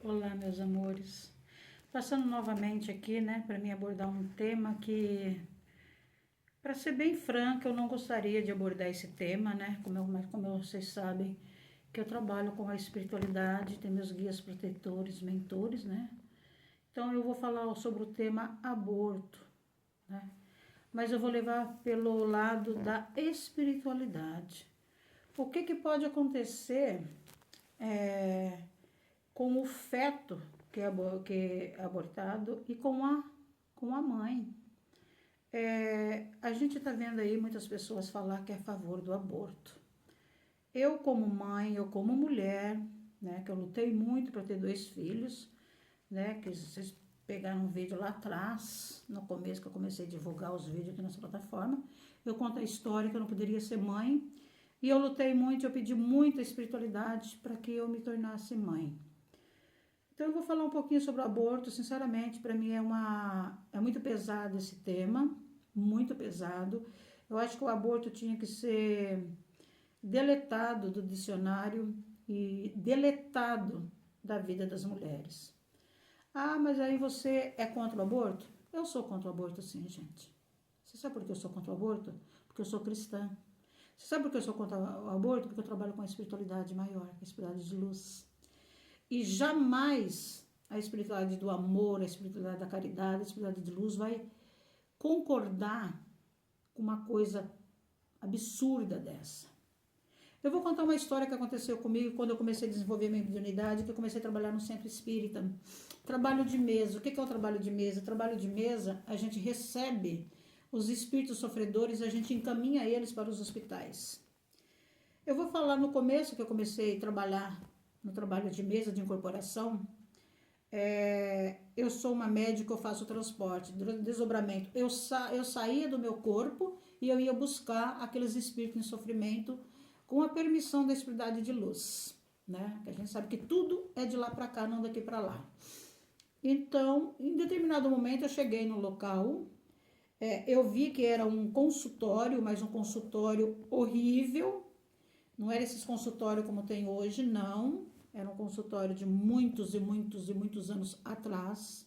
Olá, meus amores. Passando novamente aqui, né, para mim abordar um tema que, para ser bem franca, eu não gostaria de abordar esse tema, né, como vocês sabem, que eu trabalho com a espiritualidade, tenho meus guias protetores, mentores, né. Então eu vou falar sobre o tema aborto, né, mas eu vou levar pelo lado da espiritualidade. O que pode acontecer com o feto que é abortado e com a mãe? A gente está vendo aí muitas pessoas falar que é a favor do aborto. Eu como mãe, eu como mulher, né, que eu lutei muito para ter 2 filhos, né, que vocês pegaram um vídeo lá atrás, no começo que eu comecei a divulgar os vídeos aqui nessa plataforma, eu conto a história que eu não poderia ser mãe, e eu lutei muito, eu pedi muita espiritualidade para que eu me tornasse mãe. Então eu vou falar um pouquinho sobre o aborto. Sinceramente, para mim é muito pesado esse tema, muito pesado. Eu acho que o aborto tinha que ser deletado do dicionário e deletado da vida das mulheres. Ah, mas aí você é contra o aborto? Eu sou contra o aborto, sim, gente. Você sabe por que eu sou contra o aborto? Porque eu sou cristã. Você sabe por que eu sou contra o aborto? Porque eu trabalho com a espiritualidade maior, a espiritualidade de luz. E jamais a espiritualidade do amor, a espiritualidade da caridade, a espiritualidade de luz vai concordar com uma coisa absurda dessa. Eu vou contar uma história que aconteceu comigo quando eu comecei a desenvolver minha mediunidade, que eu comecei a trabalhar no centro espírita. Trabalho de mesa. O que é o trabalho de mesa? Trabalho de mesa, a gente recebe os espíritos sofredores, a gente encaminha eles para os hospitais. Eu vou falar no começo que eu comecei a trabalhar no trabalho de mesa de incorporação. Eu sou uma médica, eu faço transporte, durante o desdobramento. Eu saía do meu corpo e eu ia buscar aqueles espíritos em sofrimento com a permissão da espiritualidade de luz, né? Que a gente sabe que tudo é de lá para cá, não daqui para lá. Então, em determinado momento, eu cheguei no local, eu vi que era um consultório, mas um consultório horrível. Não era esses consultórios como tem hoje, não. Era um consultório de muitos e muitos e muitos anos atrás.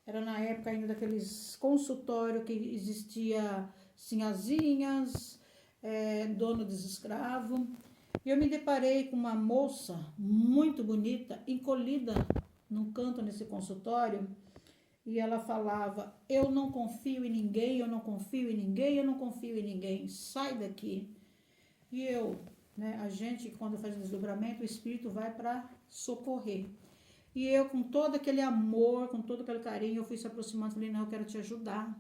Era na época ainda daqueles consultórios que existia sinhazinhas, dono dos escravos. E eu me deparei com uma moça muito bonita, encolhida num canto nesse consultório, e ela falava: eu não confio em ninguém, eu não confio em ninguém, eu não confio em ninguém, sai daqui. E eu, né, a gente, quando faz o desdobramento, o espírito vai para socorrer. E eu, com todo aquele amor, com todo aquele carinho, eu fui se aproximando e falei: não, eu quero te ajudar.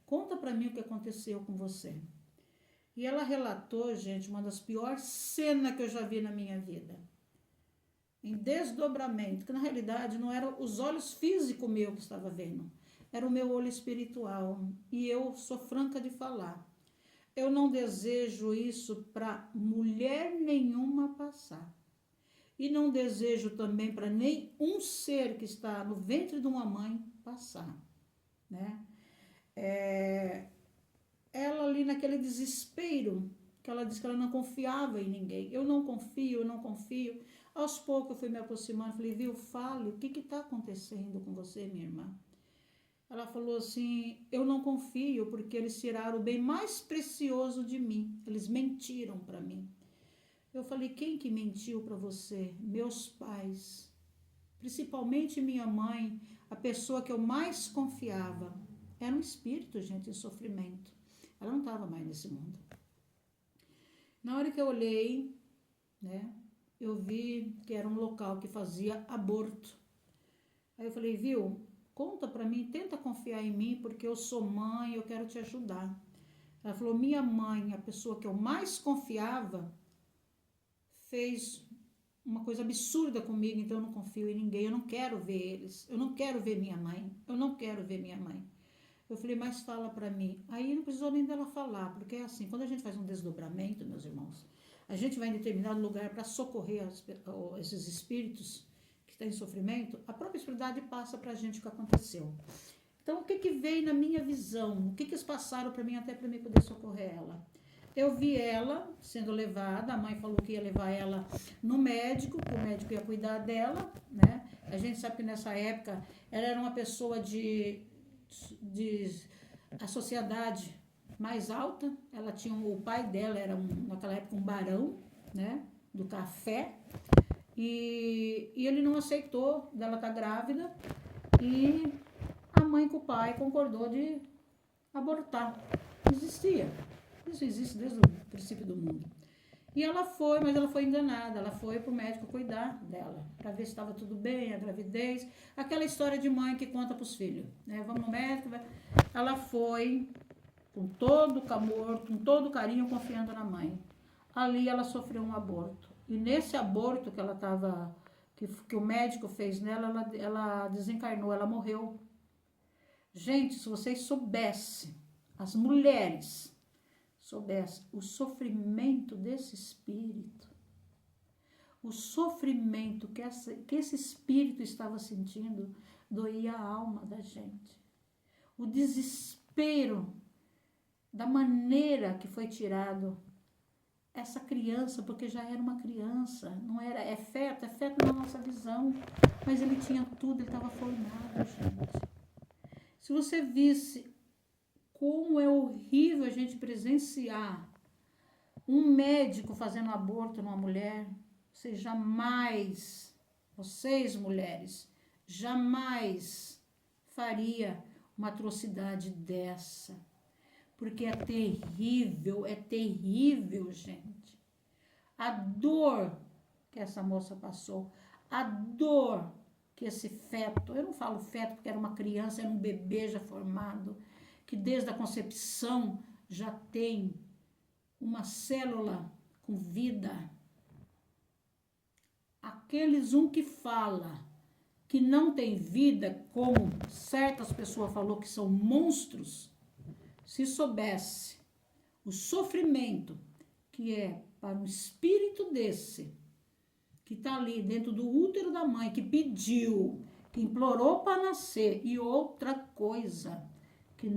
Conta para mim o que aconteceu com você. E ela relatou, gente, uma das piores cenas que eu já vi na minha vida. Em desdobramento, que na realidade não eram os olhos físicos meus que estava vendo, era o meu olho espiritual. E eu sou franca de falar. Eu não desejo isso para mulher nenhuma passar. E não desejo também para nenhum ser que está no ventre de uma mãe passar, né? Ela ali naquele desespero, que ela disse que ela não confiava em ninguém. Eu não confio, eu não confio. Aos poucos eu fui me aproximando, falei: viu, fale, o que está acontecendo com você, minha irmã? Ela falou assim: eu não confio porque eles tiraram o bem mais precioso de mim. Eles mentiram para mim. Eu falei: quem que mentiu para você? Meus pais. Principalmente minha mãe, a pessoa que eu mais confiava. Era um espírito, gente, em sofrimento. Ela não estava mais nesse mundo. Na hora que eu olhei, né, eu vi que era um local que fazia aborto. Aí eu falei: viu, conta pra mim, tenta confiar em mim, porque eu sou mãe, eu quero te ajudar. Ela falou: minha mãe, a pessoa que eu mais confiava, fez uma coisa absurda comigo, então eu não confio em ninguém, eu não quero ver eles, eu não quero ver minha mãe, eu não quero ver minha mãe. Eu falei: mas fala pra mim. Aí não precisou nem dela falar, porque é assim, quando a gente faz um desdobramento, meus irmãos, a gente vai em determinado lugar para socorrer esses espíritos que estão em sofrimento, a própria espiritualidade passa pra gente o que aconteceu. Então, o que veio na minha visão? O que eles passaram para mim até para mim poder socorrer ela? eu vi ela sendo levada, a mãe falou que ia levar ela no médico, que o médico ia cuidar dela, né? A gente sabe que nessa época ela era uma pessoa de a sociedade mais alta, ela tinha, o pai dela era naquela época um barão, né? Do café, e ele não aceitou dela estar grávida, e a mãe com o pai concordou de abortar. Existia. Isso existe desde o princípio do mundo. E ela foi, mas ela foi enganada. Ela foi pro médico cuidar dela, para ver se estava tudo bem, a gravidez. Aquela história de mãe que conta pros filhos, né? Vamos no médico. Ela foi com todo o amor, com todo o carinho, confiando na mãe. Ali ela sofreu um aborto. E nesse aborto que ela estava, que o médico fez nela, ela desencarnou, ela morreu. Gente, se vocês soubessem, as mulheres soubessem o sofrimento desse espírito, o sofrimento que esse espírito estava sentindo, doía a alma da gente. O desespero da maneira que foi tirado essa criança, porque já era uma criança, não era, é feto na nossa visão, mas ele tinha tudo, ele estava formado, gente. Se você visse como é horrível a gente presenciar um médico fazendo aborto numa mulher, vocês mulheres, jamais faria uma atrocidade dessa. Porque é terrível, gente. A dor que essa moça passou, a dor que esse feto, eu não falo feto porque era uma criança, era um bebê já formado, que desde a concepção já tem uma célula com vida. Aqueles que fala que não tem vida, como certas pessoas falou que são monstros, se soubesse o sofrimento que é para um espírito desse, que está ali dentro do útero da mãe, que pediu, que implorou para nascer, e outra coisa que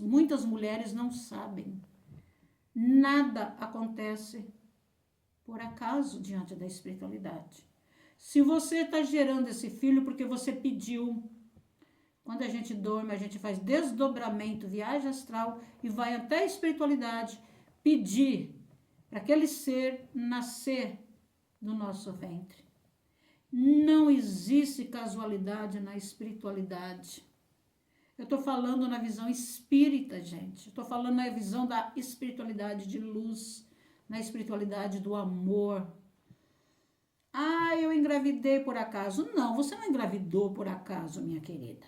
muitas mulheres não sabem, nada acontece por acaso diante da espiritualidade. Se você está gerando esse filho porque você pediu, quando a gente dorme, a gente faz desdobramento, viagem astral e vai até a espiritualidade pedir para aquele ser nascer do nosso ventre. Não existe casualidade na espiritualidade. Eu estou falando na visão espírita, gente. Eu estou falando na visão da espiritualidade de luz, na espiritualidade do amor. Ah, eu engravidei por acaso. Não, você não engravidou por acaso, minha querida.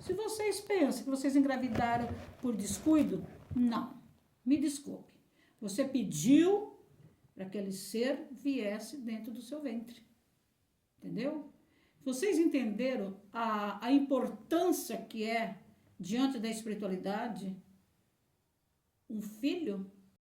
Se vocês pensam que vocês engravidaram por descuido, não. Me desculpe. Você pediu para que aquele ser viesse dentro do seu ventre. Entendeu? Vocês entenderam a importância que é, diante da espiritualidade, um filho?